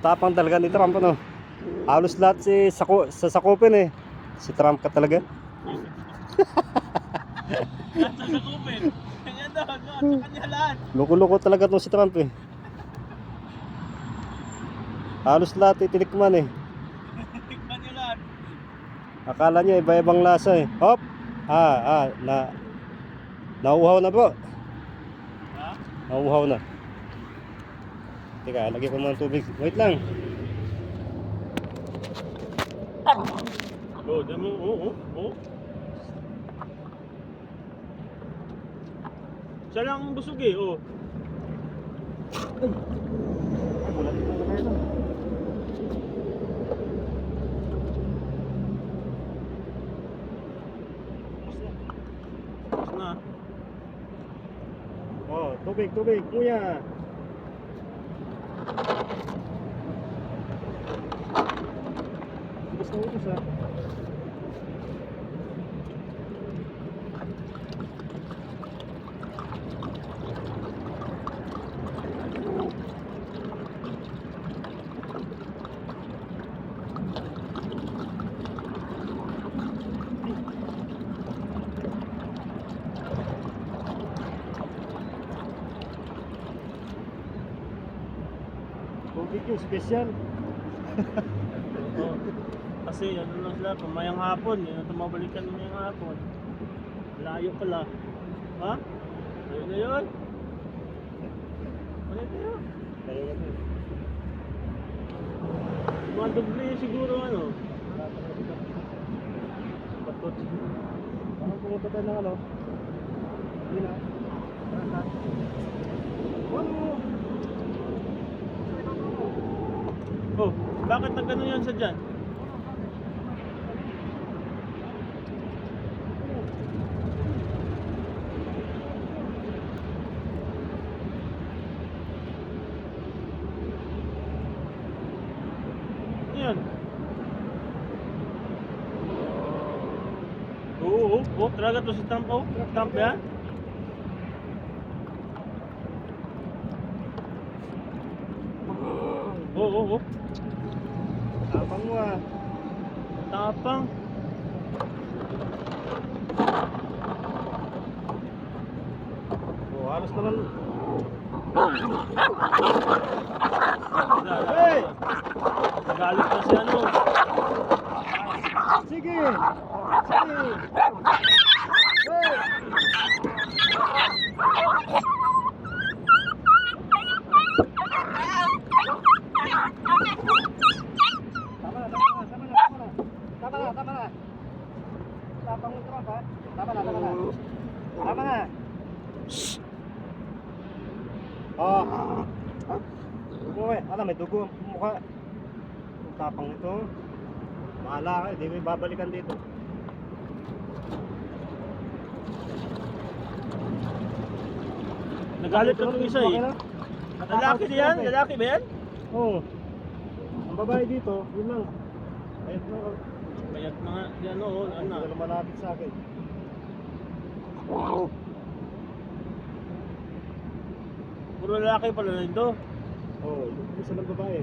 Tapang talaga ni Trump, ano. Halos lahat sasakupin eh. Si Trump ka talaga. Sasakupin. Kanya doon, no? Sa kanya lahat. Loko-loko talaga tong si Trump eh. Halos lahat itinikman eh. Tikman niya lahat. Akala niya iba-ibang lasa eh. Hop! Nauuhaw na bro. Ha? Nauuhaw na. Teka, lagyan ko muna ng tubig. Wait lang. Oh, demo. Oh. Siya lang ang busog eh, oh. Tapos na. Oh, tubig, kuya. Ubus na ubus ha. Tubig yung special. Oh. Kasi ano lang sila, pamayang hapon, yun ang tumabalikan mamayang hapon. Layo pala. Ha? Layo na yun? Ano yun? Mga doble siguro ano? Batot. Parang pumunta tayo ng ano. Hindi na. Oh, bakit na gano'n yan sa dyan? Yan. Oo, talaga to si Trump, oh. Trump yan? Oo. Tapang mo ah. Tapang. Oh, halos naman. Hey! Nagalit na si ano. Sige! Sige! Hey! Tama na. Tapang mo Trump ha. Tama na. Oh. Uy, alam may dugo ang mukha. Ang tapang nito. Mahala ka, hindi ko babalikan dito. Nagalit na itong isa eh. Lalaki yan? Lalaki ba yan? Oo. Ang babae dito, yun lang. Ayun na. Bayat na nga. Yan o, ano na. Hindi na malapit sa akin. Puro lalaki pala na ito. Oo, isa lang babae.